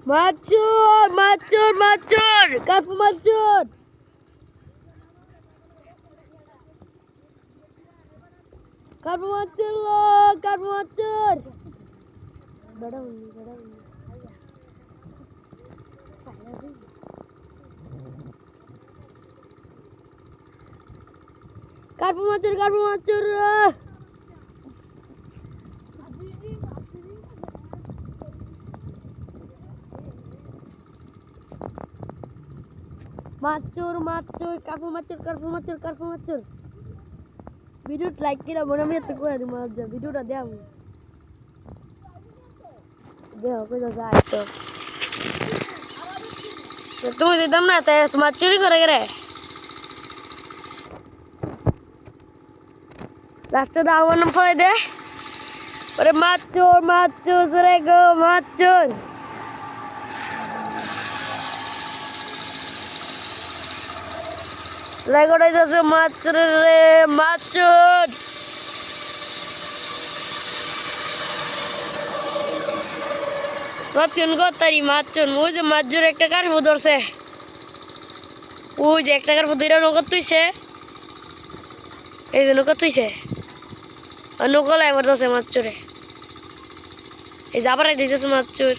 মাছুর মাছুর মাছুর কার্পু মাছুর কার্পু মাছুর কার্পু মাছুর বড় উনি কার্পু মাছুর মাছুর মাছুর কার্পু মাছুর video like করে মনে আমি এত করে দিই মাছ ভিডিওটা দেখ কই যায় তো তুমি যেতাম না তাই মাছ চুরি করে গেলে রাস্তা দা আমার নাম ফলে দে ওরে মাছুর রে গো মাছুর লাইগড়াই যাচ্ছে মাছুর রে মাছুর সত্যি তারি মাছুর ওই যে মাছুর একটা কার্পু ধরছে ওই যে একটা কার্পু দুইটা নৌকা তুইছে এই যে নৌকা তুইছে নৌকা লাইবার যাচ্ছে মাছুরে এই যে আবার দিতেছে মাছুর